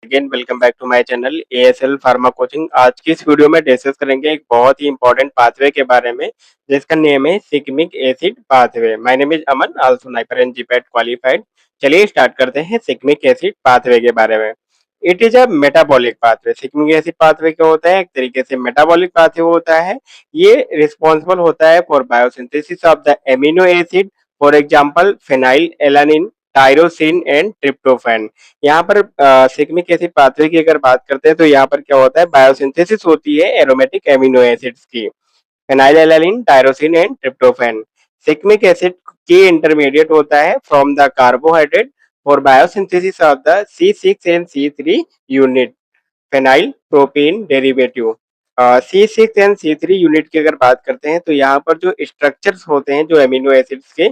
Again welcome back to my channel ASL pharma coaching. आज की इस वीडियो में डिस्कस करेंगे एक बहुत ही इंपॉर्टेंट पाथवे के बारे में जिसका नेम है shikimic acid pathway. My name is Aman, also NIPER and GPAT qualified. चलिए स्टार्ट करते हैं सिग्मिक एसिड पाथवे के बारे में। It is a metabolic pathway. Shikimic acid pathway क्या होता है? एक तरीके से मेटाबॉलिक पाथवे होता है। ये रिस्पॉन्सिबल होता है for biosynthesis of the amino acid, for example phenyl alanine, tyrosine and tryptophan. यहाँ पर सिग्मिक एसिड पाथवे की अगर बात करते हैं तो यहाँ पर क्या होता है, बायोसिंथेसिस होती है एरोमेटिक एमिनो एसिड्स की, फेनाइलएलानिन, टायरोसिन एंड ट्रिप्टोफैन। सिग्मिक एसिड की इंटरमीडिएट होता है from the carbohydrate for biosynthesis of the C6 and C3 unit, phenyl propene derivative. C6 and C3 unit की अगर बात करते हैं तो यहाँ पर जो स्ट्रक्चर्स होते हैं जो एमिनो एसिड्स के,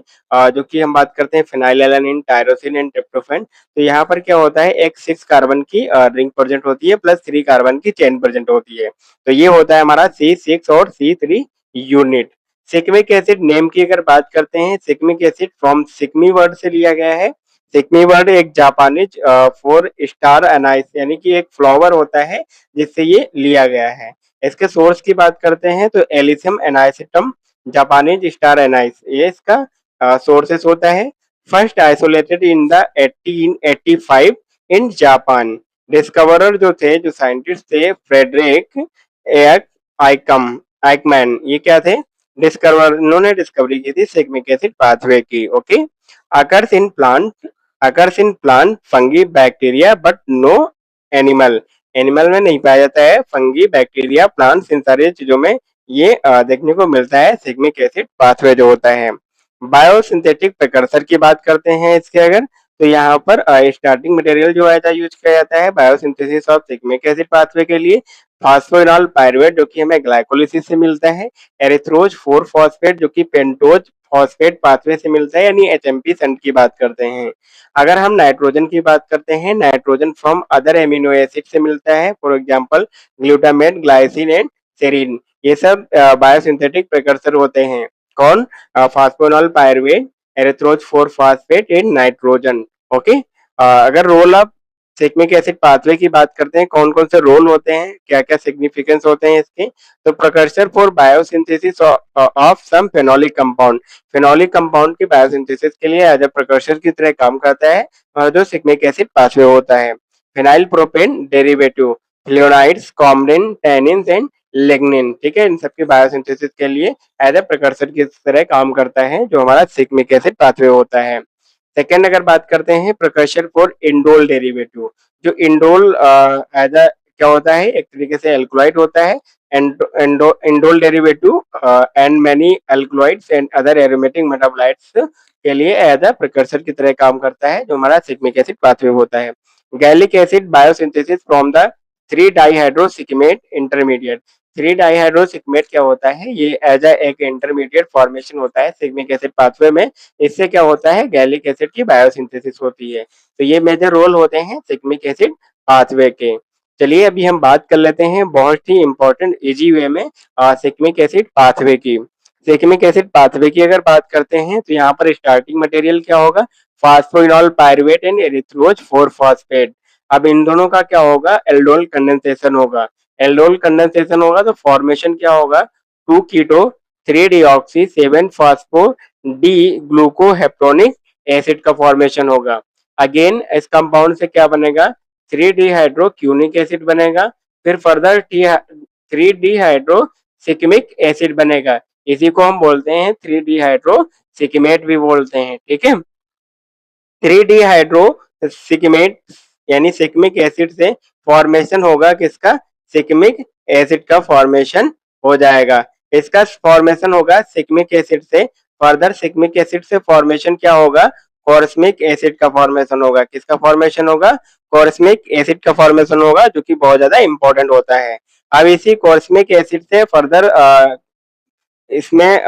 जो कि हम बात करते हैं फिनाइलएलानिन, टायरोसिन एंड ट्रिप्टोफैन, तो यहाँ पर क्या होता है, एक 6 कार्बन की रिंग प्रेजेंट होती है प्लस 3 कार्बन की चेन प्रेजेंट होती है। तो ये होता है हमारा C6 और C3 यूनिट। सिग्मिक एसिड नेम की अगर बात करते हैं, सिग्मिक एसिड फ्रॉम सिग्मी वर्ड से लिया गया है। सिग्मी वर्ड एक जापानीज फॉर स्टार एनाइस यानी कि एक फ्लावर होता है जिससे ये लिया गया है। इसके सोर्स की बात करते हैं तो एलिसियम एनाइसिटम, जापानीज स्टार एनाइस, ये इसका सोर्सेस होता है। First isolated in the 1885 in Japan. Discoverer जो थे, जो साइंटिस्ट थे, फ्रेडरिक एयक आइकम आइकमैन, ये क्या थे? डिस्कवर, इन्होंने डिस्कवरी की थी सिग्मिक एसिड पाथवे की। Okay. Occurs in plant, occurs in plant, fungi, bacteria but no animal. Animal में नहीं पाया जाता है, फंगी, बैक्टीरिया, प्लांट्स, इन सारी चीजों में ये देखने को मिलता है सिग्मिक एसिड पाथवे जो होता है। बायोसिंथेटिक प्रिकर्सर की बात करते हैं इसके अगर, तो यहाँ पर स्टार्टिंग मटेरियल जो है यूज किया जाता है biosynthesis of shikimic acid pathway के लिए, फास्फोइनॉल पायरुवेट जो कि हमें ग्लाइकोलिसिस से मिलता है, एरिथ्रोज 4 फॉस्फेट जो कि पेंटोज फॉस्फेट पाथवे से मिलता है यानी एचएमपी संट की बात करते हैं। अगर हम नाइट्रोजन की बात करते हैं, nitrogen from other amino acid से मिलता है, for example glutamate, glycine and serine. ये सब बायोसिंथेटिक प्रिकर्सर होते हैं। कौन? Phosphoenol pyruvate, erythrose 4 phosphate and nitrogen. Okay. अगर role of shikimic acid pathway की बात करते हैं, कौन कौन से रोल होते हैं, क्या क्या सिग्निफिकेंस होते हैं इसके, तो precursor for biosynthesis of some phenolic compound. Phenolic compound की बायोसिंथेसिस के लिए एज ए प्रिकर्सर की तरह काम करता है जो सिग्मिक एसिड पाथवे होता है। Phenyl propane derivative, fluorides, coumarin, tannins and lignin, ठीक है, इन सबकी बायोसिंथेसिस के लिए एज ए प्रिकर्सर की तरह काम करता है जो हमारा सिग्मिक एसिड पाथवे होता है। सेकेंड अगर बात करते हैं, प्रिकर्सर फॉर इंडोल डेरिवेटिव। जो इंडोल एज अ क्या होता है, एक तरीके से एल्कलॉइड होता है। Indole derivative and many alkaloids and other aromatic metabolites के लिए एज अ प्रिकर्सर की तरह काम करता है जो हमारा सिग्मिक एसिड पाथवे होता है। Gallic acid biosynthesis from the 3 dihydroshikimate intermediate. 3 dihydroshikimate क्या होता है, ये एज अ एक इंटरमीडिएट फॉर्मेशन होता है सिग्मिक एसिड पाथवे में। इससे क्या होता है, गैलिक एसिड की बायोसिंथेसिस होती है। तो ये मेजर रोल होते हैं सिग्मिक एसिड पाथवे के। चलिए अभी हम बात कर लेते हैं बहुत ही इंपॉर्टेंट इजी वे में सिग्मिक एसिड पाथवे की। सिग्मिक एसिड पाथवे की अगर बात करते हैं तो यहाँ पर स्टार्टिंग मटेरियल क्या होगा, फास्फोइनॉल पायरुवेट एंड एरिथ्रोज 4 फॉस्फेट। अब इन दोनों का क्या होगा, एल्डोल कंडेंसेशन होगा। एल्डोल कंडेंसेशन होगा तो फॉर्मेशन क्या होगा, 2 कीटो 3 डीऑक्सी 7 फॉस्फो डी ग्लूकोहेप्टोनिक एसिड का फॉर्मेशन होगा। अगेन इस कंपाउंड से क्या बनेगा, 3 डिहाइड्रोक्यूनिक एसिड बनेगा। फिर फर्दर 3 डिहाइड्रोसिकमिक एसिड बनेगा। इसी को हम बोलते हैं 3 डिहाइड्रोसिकमेट भी बोलते हैं, ठीक है। 3 डिहाइड्रोसिकमेट यानी सिकमिक एसिड से फॉर्मेशन होगा किसका, सिकमिक एसिड का फॉर्मेशन हो जाएगा। इसका फॉर्मेशन होगा सिकमिक एसिड से। फर्दर सिकमिक एसिड से फॉर्मेशन क्या होगा, कॉर्समिक एसिड का फॉर्मेशन होगा। किसका फॉर्मेशन होगा, कॉर्समिक एसिड का फॉर्मेशन होगा, जो कि बहुत ज्यादा इंपॉर्टेंट होता है। अब इसी कॉर्समिक एसिड से फर्दर इसमें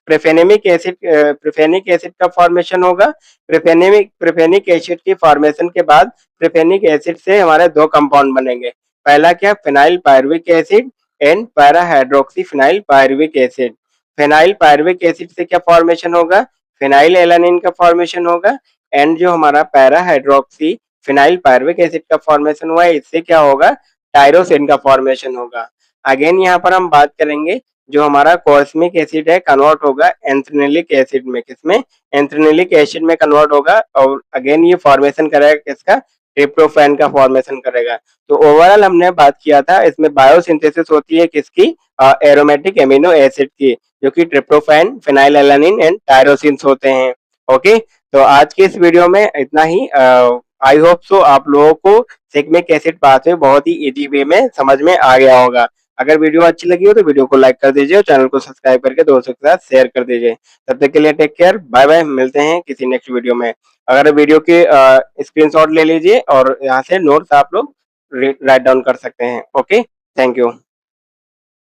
प्रेफेनिक एसिड का फॉर्मेशन होगा। प्रेफेनिक एसिड की फॉर्मेशन के बाद प्रेफेनिक एसिड से हमारे दो कंपाउंड बनेंगे। पहला क्या, phenyl pyruvic acid and para hydroxy phenyl pyruvic acid. Phenyl pyruvic acid से क्या फॉर्मेशन होगा, फिनाइल एलानिन का फॉर्मेशन होगा। एंड जो हमारा para hydroxy phenyl pyruvic acid का फॉर्मेशन हुआ है, इससे क्या होगा, टायरोसिन का फॉर्मेशन होगा। अगेन यहाँ पर हम बात करेंगे, जो हमारा कॉस्मिक एसिड है कन्वर्ट होगा एंथ्रेनिलिक एसिड में, किसमें, एंथ्रेनिलिक एसिड में कन्वर्ट होगा, और अगेन ये फॉर्मेशन करेगा किसका, ट्रिप्टोफैन का फॉर्मेशन करेगा। तो ओवरऑल हमने बात किया था, इसमें बायोसिंथेसिस होती है किसकी, एरोमेटिक एमिनो एसिड की, जो कि ट्रिप्टोफैन, फिनाइलएलानिन एंड टायरोसिन्स होते हैं। ओके, तो आज के इस वीडियो में इतना ही। आई होप सो आप लोगों को सिग्मिक एसिड पाथवे बहुत ही इजी वे में समझ में आ गया होगा। अगर वीडियो अच्छी लगी हो तो वीडियो को लाइक कर दीजिए और चैनल को सब्सक्राइब करके दोस्तों के साथ शेयर कर दीजिए। तब तक के लिए टेक केयर, बाय बाय, मिलते हैं किसी नेक्स्ट वीडियो में। अगर वीडियो के स्क्रीनशॉट ले लीजिए और यहाँ से नोट्स आप लोग राइट डाउन कर सकते हैं। Okay, thank you.